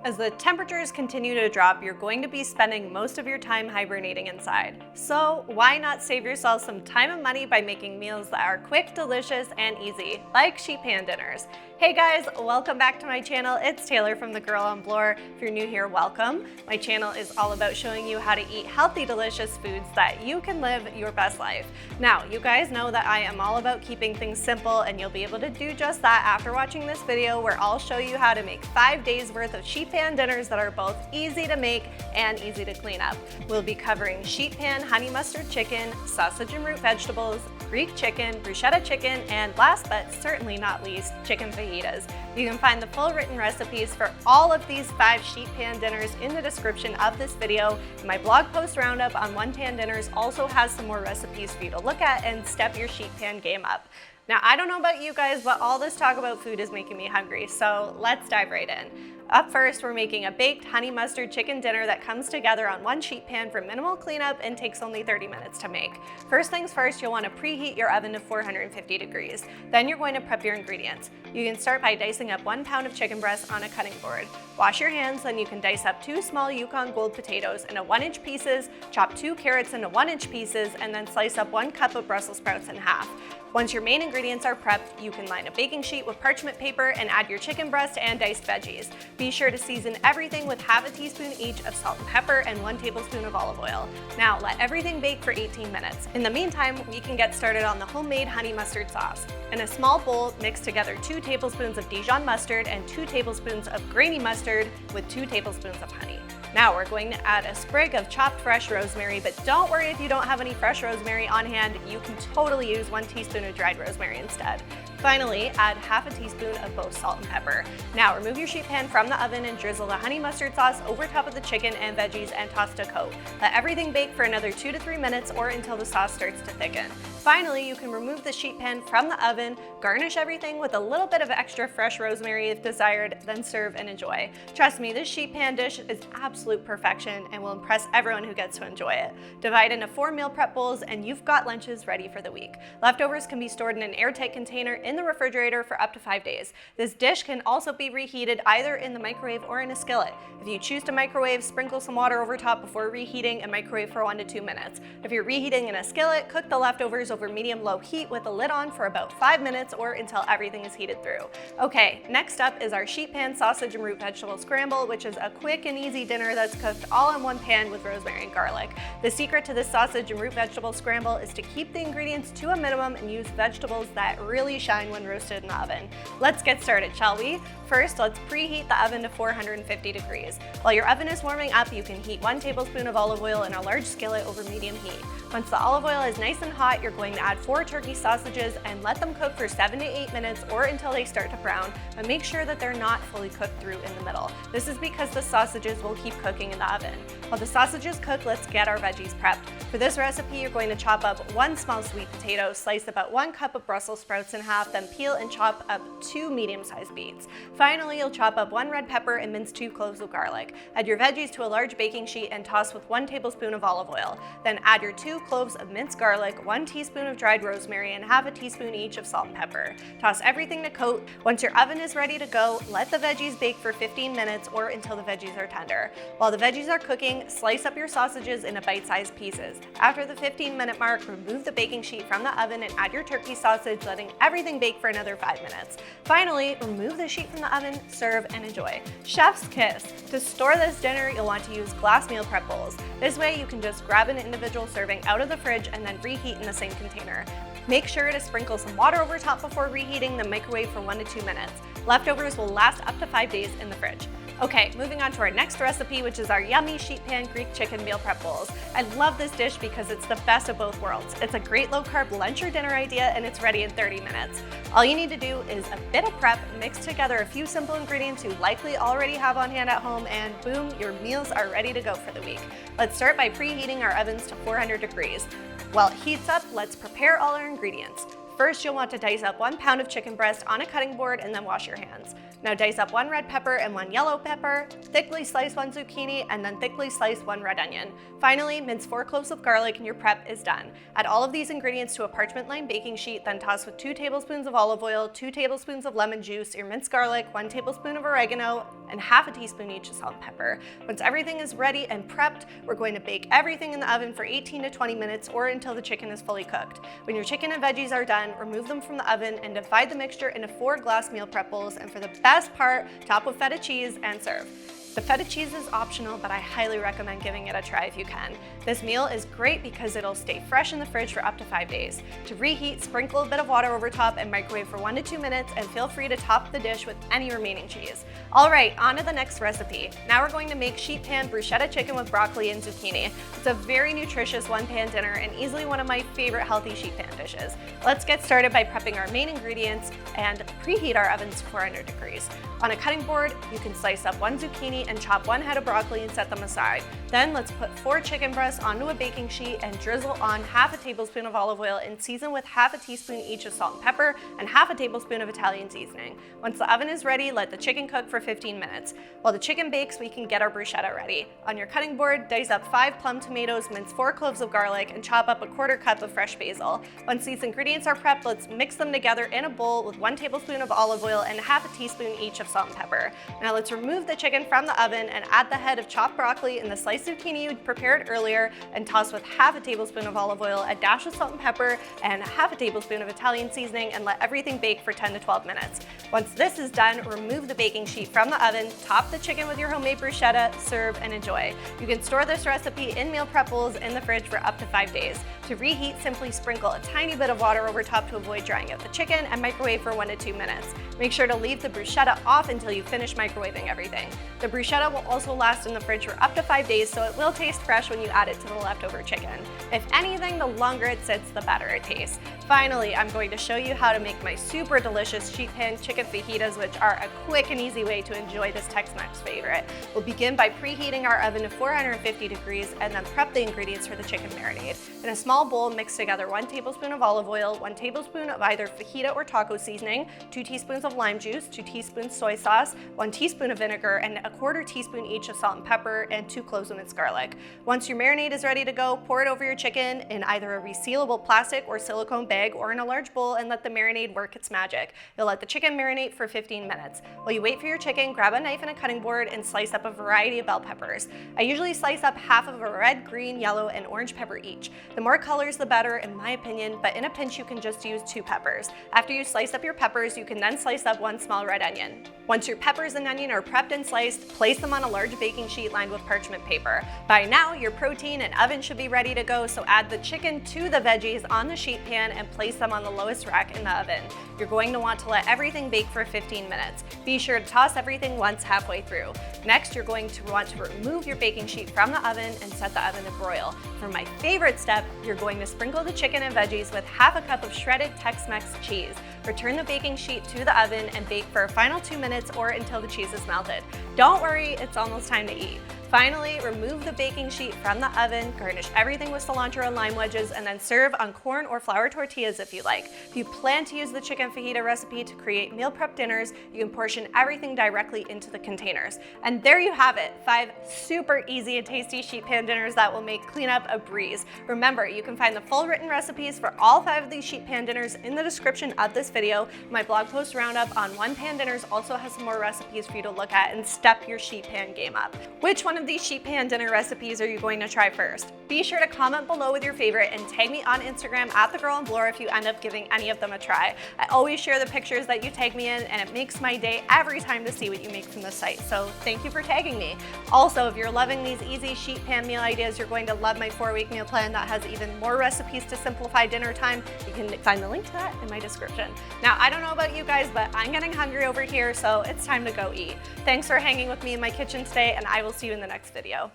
As the temperatures continue to drop, you're going to be spending most of your time hibernating inside. So why not save yourself some time and money by making meals that are quick, delicious, and easy, like sheet pan dinners. Hey guys, welcome back to my channel. It's Taylor from The Girl on Bloor. If you're new here, welcome. My channel is all about showing you how to eat healthy, delicious foods that you can live your best life. Now, you guys know that I am all about keeping things simple, and you'll be able to do just that after watching this video where I'll show you how to make 5 days worth of sheet pan dinners that are both easy to make and easy to clean up. We'll be covering sheet pan honey mustard chicken, sausage and root vegetables, Greek chicken, bruschetta chicken, and last but certainly not least, chicken fajitas. You can find the full written recipes for all of these 5 sheet pan dinners in the description of this video. My blog post roundup on one pan dinners also has some more recipes for you to look at and step your sheet pan game up. Now, I don't know about you guys, but all this talk about food is making me hungry, so let's dive right in. Up first, we're making a baked honey mustard chicken dinner that comes together on one sheet pan for minimal cleanup and takes only 30 minutes to make. First things first, you'll want to preheat your oven to 450 degrees. Then you're going to prep your ingredients. You can start by dicing up 1 pound of chicken breast on a cutting board. Wash your hands, then you can dice up 2 small Yukon Gold potatoes into 1-inch pieces, chop 2 carrots into 1-inch pieces, and then slice up 1 cup of Brussels sprouts in half. Once your main ingredients are prepped, you can line a baking sheet with parchment paper and add your chicken breast and diced veggies. Be sure to season everything with half a teaspoon each of salt and pepper and 1 tablespoon of olive oil. Now let everything bake for 18 minutes. In the meantime, we can get started on the homemade honey mustard sauce. In a small bowl, mix together 2 tablespoons of Dijon mustard and 2 tablespoons of grainy mustard with 2 tablespoons of honey. Now we're going to add a sprig of chopped fresh rosemary, but don't worry if you don't have any fresh rosemary on hand. You can totally use 1 teaspoon of dried rosemary instead. Finally, add half a teaspoon of both salt and pepper. Now remove your sheet pan from the oven and drizzle the honey mustard sauce over top of the chicken and veggies and toss to coat. Let everything bake for another 2 to 3 minutes or until the sauce starts to thicken. Finally, you can remove the sheet pan from the oven, garnish everything with a little bit of extra fresh rosemary if desired, then serve and enjoy. Trust me, this sheet pan dish is absolute perfection and will impress everyone who gets to enjoy it. Divide into 4 meal prep bowls and you've got lunches ready for the week. Leftovers can be stored in an airtight container in the refrigerator for up to 5 days. This dish can also be reheated either in the microwave or in a skillet. If you choose to microwave, sprinkle some water over top before reheating and microwave for 1 to 2 minutes. If you're reheating in a skillet, cook the leftovers over medium-low heat with the lid on for about 5 minutes or until everything is heated through. Okay, next up is our sheet pan sausage and root vegetable scramble, which is a quick and easy dinner that's cooked all in one pan with rosemary and garlic. The secret to this sausage and root vegetable scramble is to keep the ingredients to a minimum and use vegetables that really shine when roasted in the oven. Let's get started, shall we? First, let's preheat the oven to 450 degrees. While your oven is warming up, you can heat 1 tablespoon of olive oil in a large skillet over medium heat. Once the olive oil is nice and hot, you're going to add 4 turkey sausages and let them cook for 7 to 8 minutes or until they start to brown, but make sure that they're not fully cooked through in the middle. This is because the sausages will keep cooking in the oven. While the sausages cook, let's get our veggies prepped. For this recipe, you're going to chop up 1 small sweet potato, slice about 1 cup of Brussels sprouts in half, then peel and chop up 2 medium-sized beets. Finally, you'll chop up 1 red pepper and mince 2 cloves of garlic. Add your veggies to a large baking sheet and toss with 1 tablespoon of olive oil. Then add your 2 cloves of minced garlic, 1 teaspoon of dried rosemary, and half a teaspoon each of salt and pepper. Toss everything to coat. Once your oven is ready to go, let the veggies bake for 15 minutes or until the veggies are tender. While the veggies are cooking, slice up your sausages into bite-sized pieces. After the 15-minute mark, remove the baking sheet from the oven and add your turkey sausage, letting everything bake for another 5 minutes. Finally, remove the sheet from the oven, serve, and enjoy. Chef's kiss! To store this dinner, you'll want to use glass meal prep bowls. This way, you can just grab an individual serving out of the fridge and then reheat in the same container. Make sure to sprinkle some water over top before reheating, then microwave for 1 to 2 minutes. Leftovers will last up to 5 days in the fridge. Okay, moving on to our next recipe, which is our yummy sheet pan Greek chicken meal prep bowls. I love this dish because it's the best of both worlds. It's a great low-carb lunch or dinner idea, and it's ready in 30 minutes. All you need to do is a bit of prep, mix together a few simple ingredients you likely already have on hand at home, and boom, your meals are ready to go for the week. Let's start by preheating our ovens to 400 degrees. While it heats up, let's prepare all our ingredients. First, you'll want to dice up 1 pound of chicken breast on a cutting board and then wash your hands. Now dice up 1 red pepper and 1 yellow pepper, thickly slice 1 zucchini, and then thickly slice 1 red onion. Finally, mince 4 cloves of garlic and your prep is done. Add all of these ingredients to a parchment-lined baking sheet, then toss with 2 tablespoons of olive oil, 2 tablespoons of lemon juice, your minced garlic, 1 tablespoon of oregano, and half a teaspoon each of salt and pepper. Once everything is ready and prepped, we're going to bake everything in the oven for 18 to 20 minutes or until the chicken is fully cooked. When your chicken and veggies are done, remove them from the oven and divide the mixture into 4 glass meal prep bowls, and for the best part, top with feta cheese and serve. The feta cheese is optional, but I highly recommend giving it a try if you can. This meal is great because it'll stay fresh in the fridge for up to 5 days. To reheat, sprinkle a bit of water over top and microwave for 1 to 2 minutes, and feel free to top the dish with any remaining cheese. All right, on to the next recipe. Now we're going to make sheet pan bruschetta chicken with broccoli and zucchini. It's a very nutritious one-pan dinner and easily one of my favorite healthy sheet pan dishes. Let's get started by prepping our main ingredients and preheat our ovens to 400 degrees. On a cutting board, you can slice up 1 zucchini and chop 1 head of broccoli and set them aside. Then let's put 4 chicken breasts onto a baking sheet and drizzle on half a tablespoon of olive oil and season with half a teaspoon each of salt and pepper and half a tablespoon of Italian seasoning. Once the oven is ready, let the chicken cook for 15 minutes. While the chicken bakes, we can get our bruschetta ready. On your cutting board, dice up 5 plum tomatoes, mince 4 cloves of garlic, and chop up a 1/4 cup of fresh basil. Once these ingredients are prepped, let's mix them together in a bowl with 1 tablespoon of olive oil and half a teaspoon each of salt and pepper. Now let's remove the chicken from the oven and add the head of chopped broccoli and the sliced zucchini you prepared earlier, and toss with half a tablespoon of olive oil, a dash of salt and pepper, and half a tablespoon of Italian seasoning, and let everything bake for 10 to 12 minutes. Once this is done, remove the baking sheet from the oven, top the chicken with your homemade bruschetta, serve, and enjoy. You can store this recipe in meal prep bowls in the fridge for up to 5 days. To reheat, simply sprinkle a tiny bit of water over top to avoid drying out the chicken and microwave for 1 to 2 minutes. Make sure to leave the bruschetta off until you finish microwaving everything. The bruschetta will also last in the fridge for up to 5 days, so it will taste fresh when you add it to the leftover chicken. If anything, the longer it sits, the better it tastes. Finally, I'm going to show you how to make my super delicious sheet pan chicken fajitas, which are a quick and easy way to enjoy this Tex-Mex favorite. We'll begin by preheating our oven to 450 degrees and then prep the ingredients for the chicken marinade. In a small bowl, mix together 1 tablespoon of olive oil, 1 tablespoon of either fajita or taco seasoning, 2 teaspoons of lime juice, 2 teaspoons soy sauce, 1 teaspoon of vinegar, and a 1/4 teaspoon each of salt and pepper, and 2 cloves of minced garlic. Once your marinade is ready to go, pour it over your chicken in either a resealable plastic or silicone bag or in a large bowl and let the marinade work its magic. You'll let the chicken marinate for 15 minutes. While you wait for your chicken, grab a knife and a cutting board and slice up a variety of bell peppers. I usually slice up half of a red, green, yellow, and orange pepper each. The more colors, the better, in my opinion, but in a pinch you can just use 2 peppers. After you slice up your peppers, you can then slice up 1 small red onion. Once your peppers and onion are prepped and sliced, place them on a large baking sheet lined with parchment paper. By now, your protein and oven should be ready to go, so add the chicken to the veggies on the sheet pan and place them on the lowest rack in the oven. You're going to want to let everything bake for 15 minutes. Be sure to toss everything once halfway through. Next, you're going to want to remove your baking sheet from the oven and set the oven to broil. For my favorite step, you're going to sprinkle the chicken and veggies with half a cup of shredded Tex-Mex cheese. Return the baking sheet to the oven and bake for a final 2 minutes or until the cheese is melted. Don't worry, it's almost time to eat. Finally, remove the baking sheet from the oven, garnish everything with cilantro and lime wedges, and then serve on corn or flour tortillas if you like. If you plan to use the chicken fajita recipe to create meal prep dinners, you can portion everything directly into the containers. And there you have it, 5 super easy and tasty sheet pan dinners that will make cleanup a breeze. Remember, you can find the full written recipes for all 5 of these sheet pan dinners in the description of this video. My blog post roundup on one pan dinners also has some more recipes for you to look at and step your sheet pan game up. Which one of these sheet pan dinner recipes are you going to try first? Be sure to comment below with your favorite and tag me on Instagram @thegirlonblore if you end up giving any of them a try. I always share the pictures that you tag me in, and it makes my day every time to see what you make from the site, so thank you for tagging me. Also, if you're loving these easy sheet pan meal ideas, you're going to love my 4-week meal plan that has even more recipes to simplify dinner time. You can find the link to that in my description. Now, I don't know about you guys, but I'm getting hungry over here, so it's time to go eat. Thanks for hanging with me in my kitchen today, and I will see you in the next video.